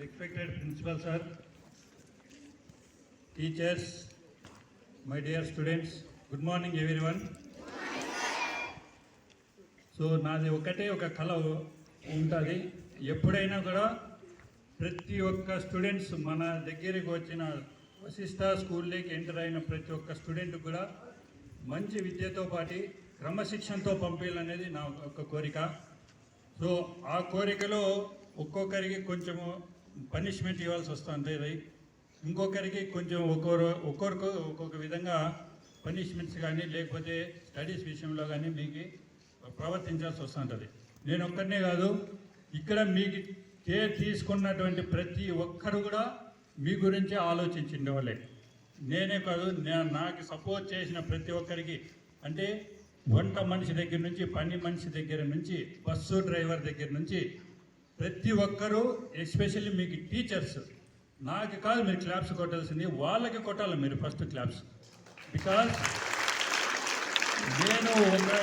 respected principal sir, teachers, my dear students, good morning everyone. So నాది ఒకటే ఒక కళ ఉంటుంది. ఎప్పుడైనా కూడా ప్రతి ఒక్క స్టూడెంట్స్ మన దగ్గరికి వచ్చిన వశిష్ఠ స్కూల్లోకి ఎంటర్ అయిన ప్రతి ఒక్క స్టూడెంట్ కూడా మంచి విద్యతో పాటు క్రమశిక్షణతో పంపించాలనేది నా ఒక కోరిక. సో ఆ కోరికలో ఒక్కొక్కరికి కొంచెము పనిష్మెంట్ ఇవ్వాల్సి వస్తుంటుంది, ఇంకొకరికి కొంచెం ఒక్కొక్కరికి ఒక్కొక్క విధంగా పనిష్మెంట్స్ కానీ లేకపోతే స్టడీస్ విషయంలో కానీ మీకు ప్రవర్తించాల్సి వస్తుంటుంది. నేను ఒక్కరినే కాదు, ఇక్కడ మీకు కేర్ తీసుకున్నటువంటి ప్రతి ఒక్కరు కూడా మీ గురించి ఆలోచించిండే వాళ్ళే. నేనే కాదు, నాకు సపోర్ట్ చేసిన ప్రతి ఒక్కరికి, అంటే వంట మనిషి దగ్గర నుంచి పని మనిషి దగ్గర నుంచి బస్సు డ్రైవర్ దగ్గర నుంచి ప్రతి ఒక్కరూ, ఎస్పెషల్లీ మీకు టీచర్స్, నాకు కాదు మీరు క్లాప్స్ కొట్టాల్సింది, వాళ్ళకి కొట్టాలి మీరు ఫస్ట్ క్లాప్స్. బికాజ్ నేను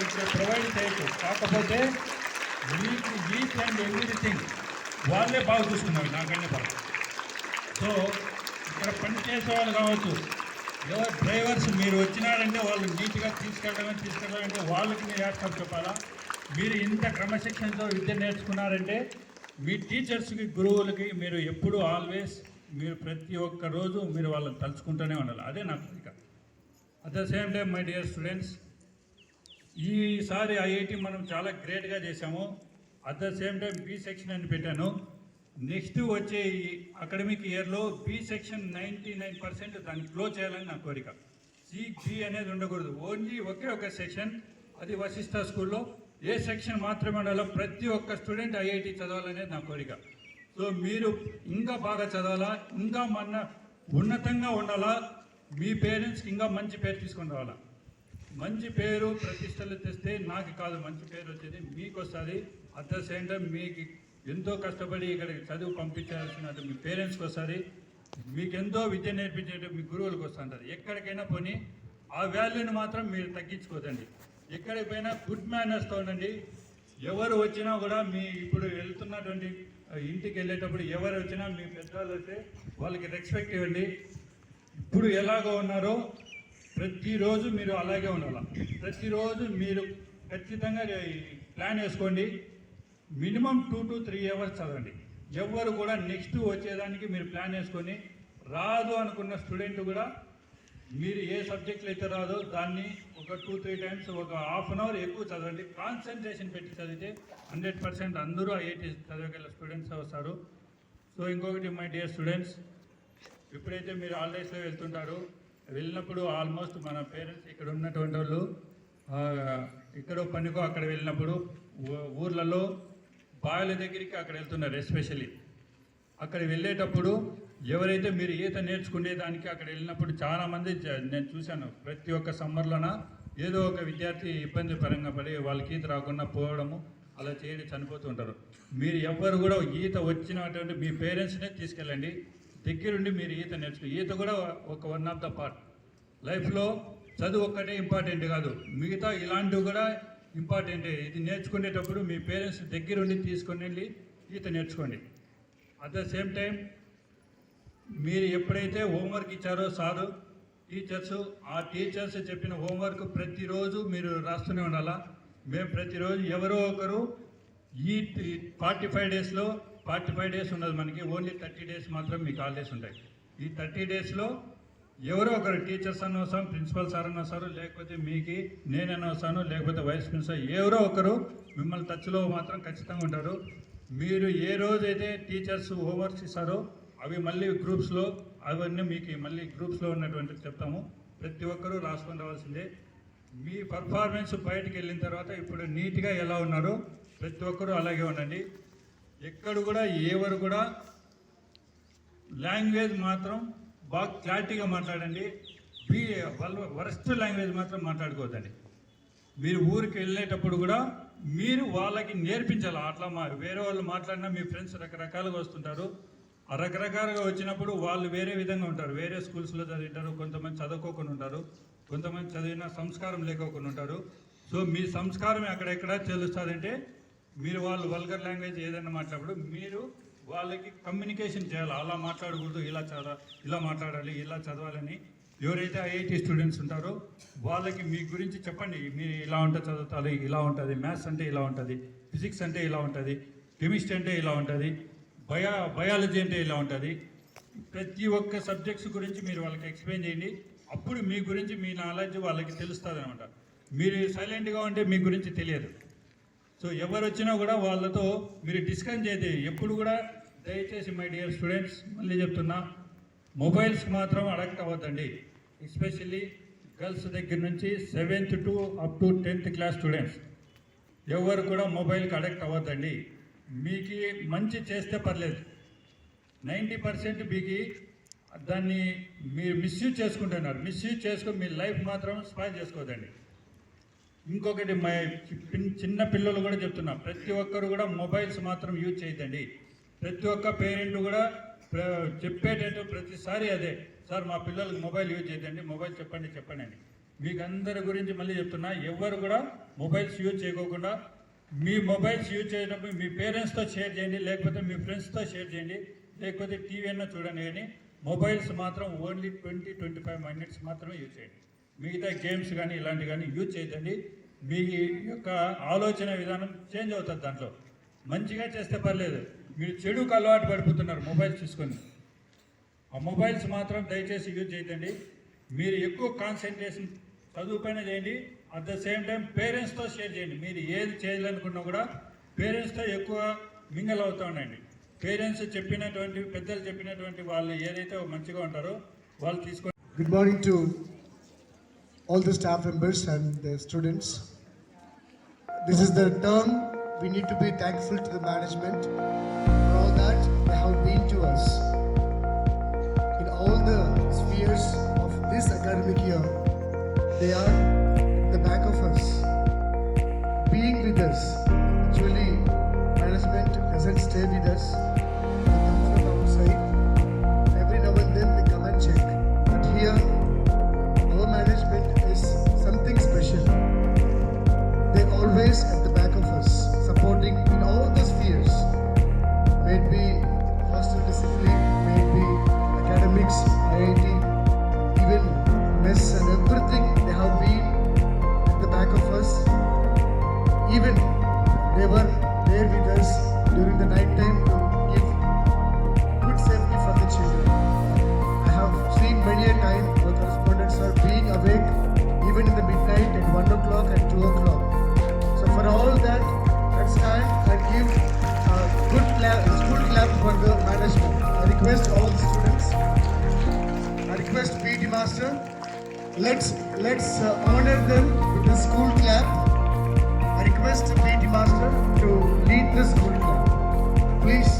ఇక్కడ ప్రొవైడ్ చేయకు, కాకపోతే మీకు ఈచ్ అండ్ ఎవ్రీథింగ్ వాళ్ళే బాగా చూసుకున్నారు, నాకన్నా బాగా. సో ఇక్కడ పనిచేసే వాళ్ళు కావచ్చు, ఎవరు డ్రైవర్స్ మీరు వచ్చినారంటే వాళ్ళు నీట్గా తీసుకెళ్ళాలంటే వాళ్ళకి మీరు యాక్సెప్ట్ చెప్పాలా. మీరు ఇంత క్రమశిక్షణతో విద్య నేర్చుకున్నారంటే మీ టీచర్స్కి, గురువులకి మీరు ఎప్పుడూ ఆల్వేస్ మీరు ప్రతి ఒక్క రోజు మీరు వాళ్ళని తలుచుకుంటూనే ఉండాలి. అదే నా కోరిక. At the same time my dear students, ఈసారి ఐఐటి మనం చాలా గ్రేట్గా చేశాము. At the same time B section అని పెట్టాను. నెక్స్ట్ వచ్చే ఈ అకాడమిక్ ఇయర్లో బి సెక్షన్ 99% దాన్ని క్లోజ్ చేయాలని నా కోరిక. బి అనేది ఉండకూడదు, ఓన్లీ ఒకే ఒక సెక్షన్, అది వశిష్ఠ స్కూల్లో ఏ సెక్షన్ మాత్రమే ఉండాలో. ప్రతి ఒక్క స్టూడెంట్ ఐఐటి చదవాలనేది నా కోరిక. సో మీరు ఇంకా బాగా చదవాలా, ఇంకా ఉన్నతంగా ఉండాలా, మీ పేరెంట్స్కి ఇంకా మంచి పేరు తీసుకొని రావాలా. మంచి పేరు ప్రతిష్టలు తెస్తే నాకు కాదు, మంచి పేరు వచ్చేది మీకు వస్తుంది. అట్ ద సేమ్ టైం మీకు ఎంతో కష్టపడి ఇక్కడికి చదువు పంపించాల్సిన మీ పేరెంట్స్కి వస్తుంది, మీకు ఎంతో విద్య నేర్పించేట మీ గురువులకు వస్తుంటుంది. ఎక్కడికైనా పోనీ ఆ వాల్యూని మాత్రం మీరు తగ్గించుకోదండి. ఎక్కడికి పోయినా గుడ్ మేనర్స్తో ఉండండి. ఎవరు వచ్చినా కూడా మీ ఇప్పుడు వెళ్తున్నటువంటి ఇంటికి వెళ్ళేటప్పుడు ఎవరు వచ్చినా మీ పెద్దవాళ్ళు వస్తే వాళ్ళకి రెస్పెక్ట్ ఇవ్వండి. ఇప్పుడు ఎలాగో ఉన్నారో ప్రతిరోజు మీరు అలాగే ఉండాలి. ప్రతిరోజు మీరు ఖచ్చితంగా ప్లాన్ వేసుకోండి. మినిమం 2 to 3 hours చదవండి. ఎవరు కూడా నెక్స్ట్ వచ్చేదానికి మీరు ప్లాన్ వేసుకొని, రాదు అనుకున్న స్టూడెంట్ కూడా మీరు ఏ సబ్జెక్టులు అయితే రాదో దాన్ని ఒక 2-3 times ఒక హాఫ్ అన్ అవర్ ఎక్కువ చదవండి. కాన్సన్ట్రేషన్ పెట్టి చదివితే 100% అందరూ ఐఐటి చదవగల స్టూడెంట్స్ వస్తారు. సో ఇంకొకటి మై డియర్ స్టూడెంట్స్, ఎప్పుడైతే మీరు హాలిడేస్లో వెళ్తుంటారో, వెళ్ళినప్పుడు ఆల్మోస్ట్ మన పేరెంట్స్ ఇక్కడ ఉన్నటువంటి వాళ్ళు ఎక్కడో పనికో అక్కడ వెళ్ళినప్పుడు ఊర్లలో బావిల దగ్గరికి అక్కడ వెళ్తున్నారు. ఎస్పెషల్లీ అక్కడ వెళ్ళేటప్పుడు ఎవరైతే మీరు ఈత నేర్చుకునే దానికి అక్కడ వెళ్ళినప్పుడు చాలామంది నేను చూశాను, ప్రతి ఒక్క సమ్మర్లోన ఏదో ఒక విద్యార్థి ఇబ్బంది పరంగా పడి వాళ్ళకి ఈత రాకుండా పోవడము అలా చేయడం చనిపోతుంటారు. మీరు ఎవ్వరు కూడా ఈత వచ్చినటువంటి మీ పేరెంట్స్నే తీసుకెళ్ళండి, దగ్గరుండి మీరు ఈత నేర్చుకుని. ఈత కూడా ఒక వన్ ఆఫ్ ద పార్ట్ లైఫ్లో. చదువు ఒక్కటే ఇంపార్టెంట్ కాదు, మిగతా ఇలాంటివి కూడా ఇంపార్టెంటే. ఇది నేర్చుకునేటప్పుడు మీ పేరెంట్స్ దగ్గరుండి తీసుకొని వెళ్ళి ఈత నేర్చుకోండి. అట్ ద సేమ్ టైం మీరు ఎప్పుడైతే హోంవర్క్ ఇచ్చారో సారు టీచర్స్, ఆ టీచర్స్ చెప్పిన హోంవర్క్ ప్రతిరోజు మీరు రాస్తూనే ఉండాలా. మేము ప్రతిరోజు ఎవరో ఒకరు ఈ 45 daysలో 45 days ఉండదు మనకి, ఓన్లీ 30 days మాత్రం మీకు హాలిడేస్ ఉంటాయి. ఈ 30 daysలో ఎవరో ఒకరు టీచర్స్ అన్న వస్తాం, ప్రిన్సిపల్ సార్ అన్న వస్తారు, లేకపోతే మీకు నేనన్నా వస్తాను, లేకపోతే వైస్ ప్రిన్సిపల్, ఎవరో ఒకరు మిమ్మల్ని టచ్లో మాత్రం ఖచ్చితంగా ఉంటారు. మీరు ఏ రోజైతే టీచర్స్ హోంవర్క్స్ ఇస్తారో అవి మళ్ళీ గ్రూప్స్లో, అవన్నీ మీకు మళ్ళీ గ్రూప్స్లో ఉన్నటువంటి చెప్తాము. ప్రతి ఒక్కరూ రాసుకొని రావాల్సిందే. మీ పర్ఫార్మెన్స్ బయటకు వెళ్ళిన తర్వాత ఇప్పుడు నీట్గా ఎలా ఉన్నారో ప్రతి ఒక్కరూ అలాగే ఉండండి. ఎక్కడ కూడా ఎవరు కూడా లాంగ్వేజ్ మాత్రం బాగా క్లారిటీగా మాట్లాడండి. వరస్ట్ లాంగ్వేజ్ మాత్రం మాట్లాడుకోవద్దండి. మీరు ఊరికి వెళ్ళేటప్పుడు కూడా మీరు వాళ్ళకి నేర్పించాలి. అట్లా వేరే వాళ్ళు మాట్లాడినా మీ ఫ్రెండ్స్ రకరకాలుగా వస్తుంటారు. ఆ రకరకాలుగా వచ్చినప్పుడు వాళ్ళు వేరే విధంగా ఉంటారు. వేరే స్కూల్స్లో చదివింటారు, కొంతమంది చదువుకోకుండా ఉంటారు, కొంతమంది చదివిన సంస్కారం లేకోకుండా ఉంటారు. సో మీ సంస్కారం అక్కడెక్కడ తెలుస్తుందంటే మీరు వాళ్ళు వల్గర్ లాంగ్వేజ్ ఏదైనా మాట్లాడప్పుడు మీరు వాళ్ళకి కమ్యూనికేషన్ చేయాలి. అలా మాట్లాడకూడదు, ఇలా మాట్లాడాలి, ఇలా చదవాలని. ఎవరైతే ఐఐటి స్టూడెంట్స్ ఉంటారో వాళ్ళకి మీ గురించి చెప్పండి. మీరు ఇలా ఉంటే చదువుతారు, ఇలా ఉంటుంది, మ్యాథ్స్ అంటే ఇలా ఉంటుంది, ఫిజిక్స్ అంటే ఇలా ఉంటుంది, కెమిస్ట్రీ అంటే ఇలా ఉంటుంది, బయాలజీ అంటే ఇలా ఉంటుంది. ప్రతి ఒక్క సబ్జెక్ట్స్ గురించి మీరు వాళ్ళకి ఎక్స్ప్లెయిన్ చేయండి. అప్పుడు మీ గురించి మీ నాలెడ్జ్ వాళ్ళకి తెలుస్తుంది అనమాట. మీరు సైలెంట్గా ఉంటే మీ గురించి తెలియదు. సో ఎవరు వచ్చినా కూడా వాళ్ళతో మీరు డిస్కస్ చేయండి. ఎప్పుడు కూడా దయచేసి మై డియర్ స్టూడెంట్స్, మళ్ళీ చెప్తున్నా, మొబైల్స్కి మాత్రం అడక్ట్ అవ్వద్దండి. ఎస్పెషల్లీ గర్ల్స్ దగ్గర నుంచి 7th to up to 10th class students ఎవరు కూడా మొబైల్కి అడక్ట్ అవ్వద్దండి. మీకు మంచి చేస్తే పర్లేదు, 90% మీకు దాన్ని మీరు మిస్యూజ్ చేసుకుంటున్నారు. మిస్యూజ్ చేసుకుని మీ లైఫ్ మాత్రం స్పాయిల్ చేసుకోవద్దండి. ఇంకొకటి చిన్న పిల్లలు కూడా చెప్తున్నా, ప్రతి ఒక్కరు కూడా మొబైల్స్ మాత్రం యూజ్ చేయొద్దండి. ప్రతి ఒక్క పేరెంట్ కూడా చెప్పేటట్టు ప్రతిసారి అదే, సార్ మా పిల్లలకు మొబైల్ యూజ్ చేయొద్దండి, మొబైల్ చెప్పండి అని. మీకు అందరి గురించి మళ్ళీ చెప్తున్నా, ఎవరు కూడా మొబైల్స్ యూజ్ చేయకోకుండా మీ మొబైల్స్ యూజ్ చేసేటప్పుడు మీ పేరెంట్స్తో షేర్ చేయండి, లేకపోతే మీ ఫ్రెండ్స్తో షేర్ చేయండి, లేకపోతే టీవీ అన్నా చూడండి. కానీ మొబైల్స్ మాత్రం ఓన్లీ 20-25 మినిట్స్ మాత్రమే యూజ్ చేయండి. మిగతా గేమ్స్ కానీ ఇలాంటివి కానీ యూజ్ చేయదండి. మీ యొక్క ఆలోచన విధానం చేంజ్ అవుతుంది. దాంట్లో మంచిగా చేస్తే పర్లేదు, మీరు చెడుకు అలవాటు పడిపోతున్నారు మొబైల్స్ తీసుకొని. ఆ మొబైల్స్ మాత్రం దయచేసి యూజ్ చేయదండి. మీరు ఎక్కువ కాన్సన్ట్రేషన్ చదువు పైన చేయండి. అట్ ద సేమ్ టైం పేరెంట్స్తో షేర్ చేయండి. మీరు ఏది చేయాలనుకున్నా కూడా పేరెంట్స్తో ఎక్కువ మింగల్ అవుతూ ఉండండి. పేరెంట్స్ చెప్పినటువంటి, పెద్దలు చెప్పినటువంటి వాళ్ళు ఏదైతే మంచిగా ఉంటారో వాళ్ళు తీసుకొని. Good morning to all the staff members and the students. This is the term we need to be thankful to the management for all that they have been to us. In all the spheres of this academic year, they are at the back of us, being with us. Actually, management doesn't stay with us. They come from outside. Every now and then they come and check. But here, our management is something special. They're always at the back of us, supporting in all the spheres. May it be hostel discipline, may it be academics, IIT, even mess and everything. They have been at the back of us. Even they were there with us during the night time to give good safety for the children. I have seen many a time our correspondents are being awake even in the midnight at 1 o'clock and 2 o'clock. So for all that, let's stand and give a good school clap for the management. I request all the students, I request PT Master, let's honor them with the school clap. I request PT Master to lead the school clap. Please.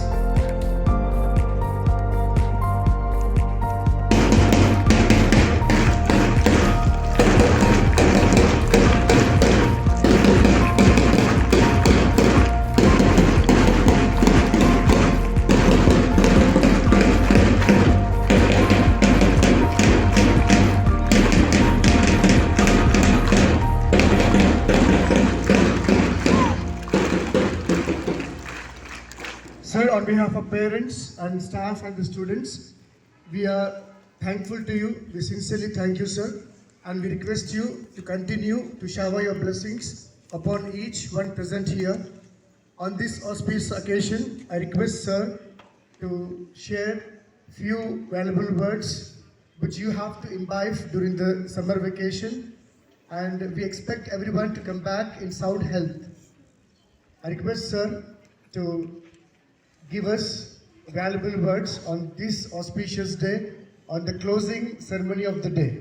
Sir, on behalf of parents and staff and the students, we are thankful to you. We sincerely thank you, sir. And we request you to continue to shower your blessings upon each one present here. On this auspicious occasion, I request, sir, to share few valuable words which you have to imbibe during the summer vacation. And we expect everyone to come back in sound health. I request, sir, to give us valuable words on this auspicious day, on the closing ceremony of the day.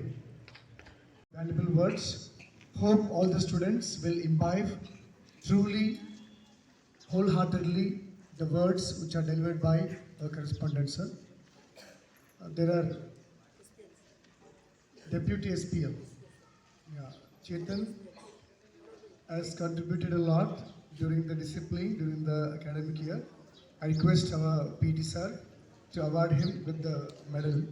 Valuable words. Hope all the students will imbibe truly, wholeheartedly the words which are delivered by our correspondent, sir. There are Deputy SPM. Yeah. Chetan has contributed a lot during the discipline, during the academic year. I request our PT sir to award him with the medal.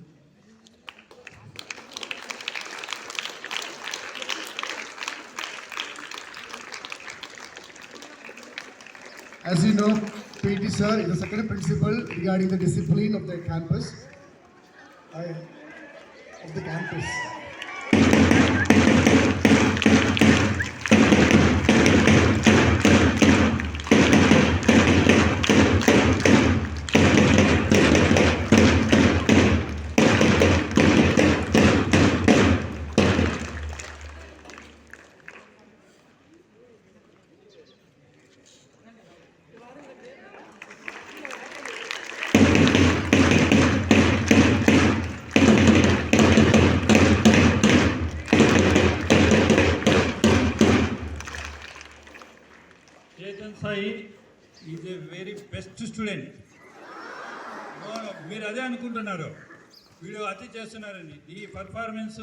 As you know, PT sir is the second principal regarding the discipline of the campus. Of the campus. Chetan Sai is a very best student. మీరు అదే అనుకుంటున్నారు, వీడు అతి చేస్తున్నారని. ఈ performance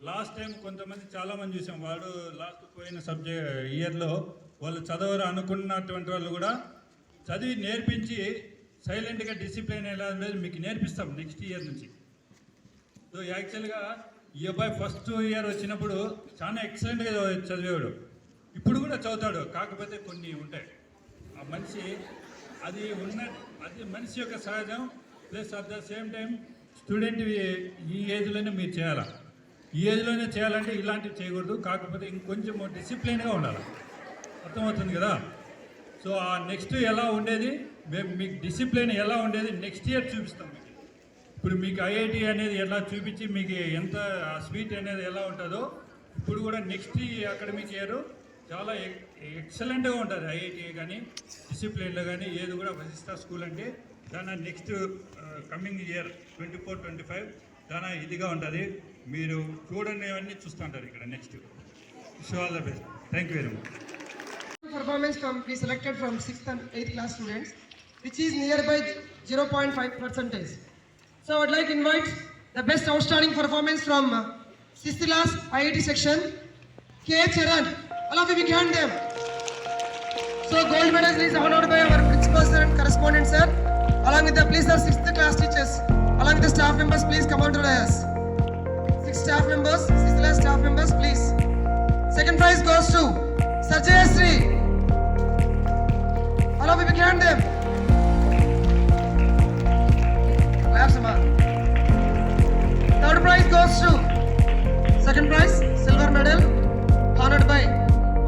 last time కొంతమంది చాలామంది చూసాం. వాడు లాస్ట్ పోయిన ఇయర్లో వాళ్ళు చదవరు అనుకున్నటువంటి వాళ్ళు కూడా చదివి నేర్పించి సైలెంట్గా డిసిప్లిన్ ఎలా ఉండేది మీకు నేర్పిస్తాం నెక్స్ట్ ఇయర్ నుంచి. సో యాక్చువల్గా ఈ అబ్బాయి ఫస్ట్ ఇయర్ వచ్చినప్పుడు చాలా ఎక్సలెంట్గా చదివేవాడు, ఇప్పుడు కూడా చదువుతాడు. కాకపోతే కొన్ని ఉంటాయి, ఆ మనిషి అది మనిషి యొక్క సహజం. Plus at the same time student ఈ ఏజ్లోనే మీరు చేయాలా, ఈ ఏజ్లోనే చేయాలంటే ఇలాంటివి చేయకూడదు. కాకపోతే ఇంకొంచెం డిసిప్లిన్గా ఉండాలి, అర్థమవుతుంది కదా. సో ఆ నెక్స్ట్ ఎలా ఉండేది, మేము మీకు డిసిప్లిన్ ఎలా ఉండేది నెక్స్ట్ ఇయర్ చూపిస్తాం మీకు. ఇప్పుడు మీకు ఐఐటి అనేది ఎలా చూపించి మీకు ఎంత స్వీట్ అనేది ఎలా ఉంటుందో, ఇప్పుడు కూడా నెక్స్ట్ అకాడమిక్ ఇయర్ చాలా ఎక్సలెంట్గా ఉంటుంది. ఐఐటి కానీ డిసిప్లిన్లో కానీ ఏది కూడా వశిష్ట స్కూల్ అంటే దాని నెక్స్ట్ కమింగ్ ఇయర్ 24-25 చాలా ఇదిగా ఉంటుంది. మీరు చూడండి అవన్నీ చూస్తుంటారు ఇక్కడ next. Wish all the best. Thank you very much. Performance we selected from 6th and 8th class students, which is nearby 0.5%. So I would like to invite the best outstanding performance from 6th class IIT section, K. Charan. All of you big hand them. So gold medal is honored by our principal sir and correspondent sir, along with the please our 6th class teachers, along with the staff members, please come on to the dais. 6 staff members, 6th class staff members, please. Second prize goes to Sajay Sri. All of you big hand them. Clap some more. Third prize goes to second prize silver medal, honored by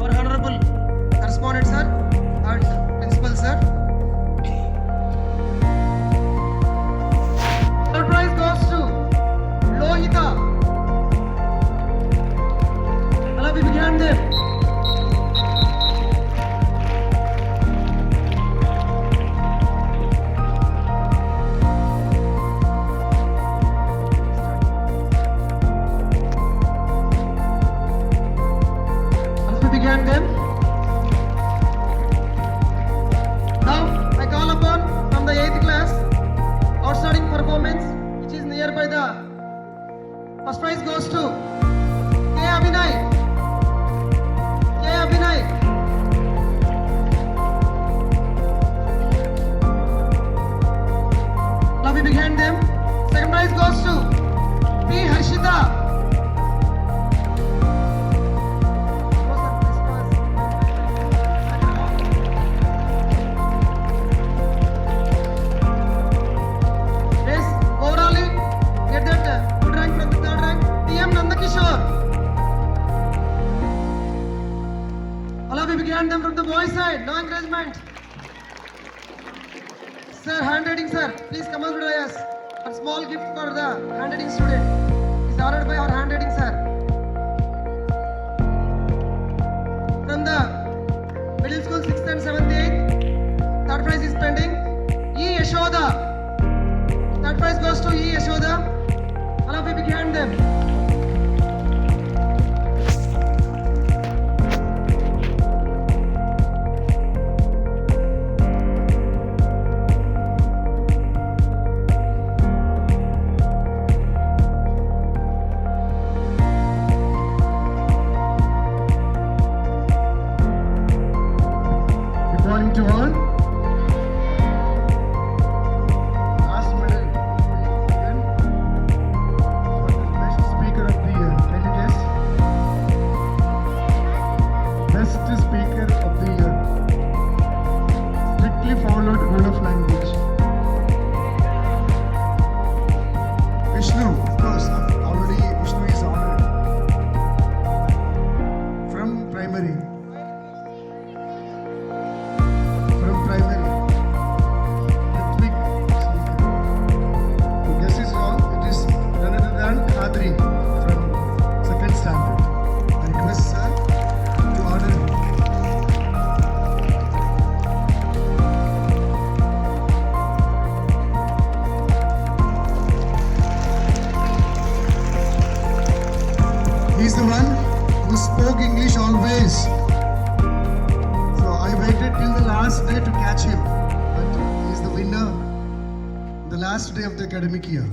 our honorable correspondent sir and principal sir. Third prize goes to Lohita. All of you big hand them. Them. Now I call upon from the 8th class outstanding performance, which is nearby the first prize goes to K. Abhinay. K. Abhinay. Love you big hand them. Second prize goes to P. Harshita. Hand them from the boys side, no encouragement. Sir, hand rating sir, please come on to the dais. A small gift for the hand rating student is honored by our hand rating sir. From the middle school 6th and 7th 8th, third prize is pending. E. Yashoda. Third prize goes to E. Yashoda. All of you big hand them. To all. Last medal again for the best speaker. last day of the academic year.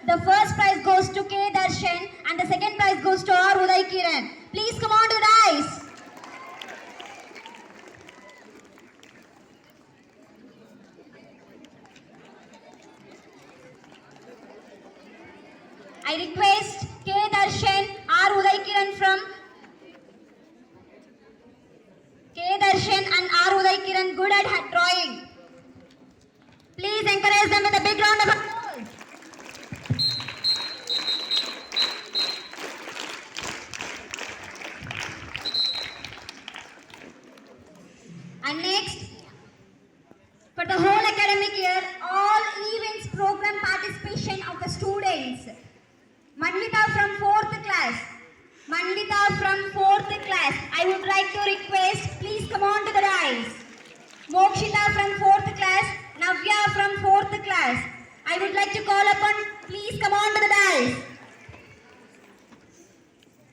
the first prize goes to K. Darshan and the second prize goes to R. Uday Kiran. Please come on to the dais. I request K. Darshan, R. Uday Kiran from K. Darshan and R. Uday Kiran, good at drawing. Please encourage them with a big round of applause. And next, for the whole academic year, all events program participation of the students. Manvita from 4th class. Manvita from 4th class. I would like to request, please come on to the dais. Mokshita from 4th class. Navya from 4th class. I would like to call upon, please come on to the dais.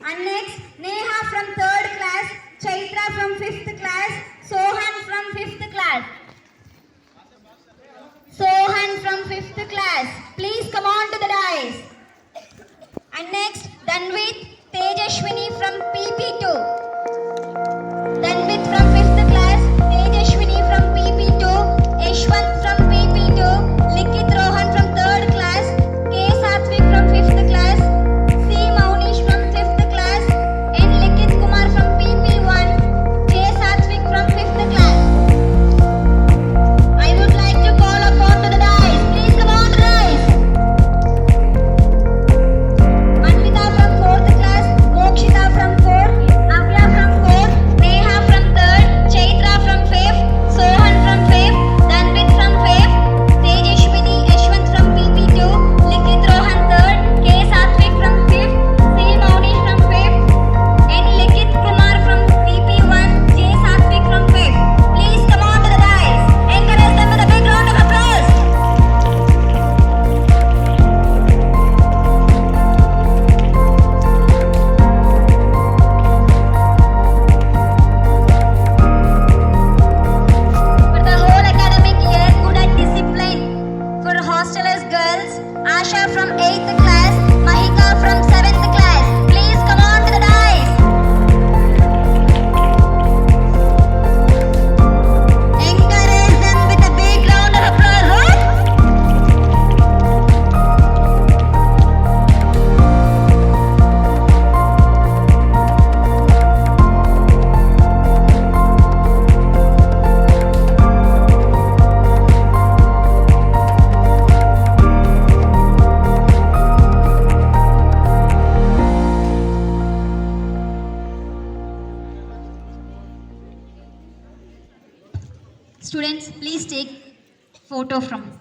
And next, Neha from 3rd class. Chaitra from 5th class. Sohan from 5th class. Sohan from 5th class. Please come on to the dais. And next, Danvit Tejashwini from PP2. Danvit from 5th class, Tejashwini from PP2, Yashwant from PP2, Likit Rohan from 3rd class, K. Satvik from 5th class, C. Maunish from 5th class, N. Likit Kumar from PP1, J. Satvik from 5th class. I would like to call upon to the dais. Please come on to the dais. Manvita from 4th class, Mokshita from 4th, Navya from 4th, Neha from 3rd, Chaitra from 5th, Sohan from 5th, Danvit from 5th, Tejashwini, Yashwant from PP2, Likit Rohan 3rd, K. Satvik from 5th, C. Maunish from 5th, N. Likit Kumar from PP1, J. Satvik from 5th. Please come on to the dais. Encourage them with a big round of applause. For the whole academic year, good at discipline. For hostelers girls, Asha from 8th class, Mahika from 7th class. Please come on to the dais. Encourage them with a big round of applause. Students, please take photo from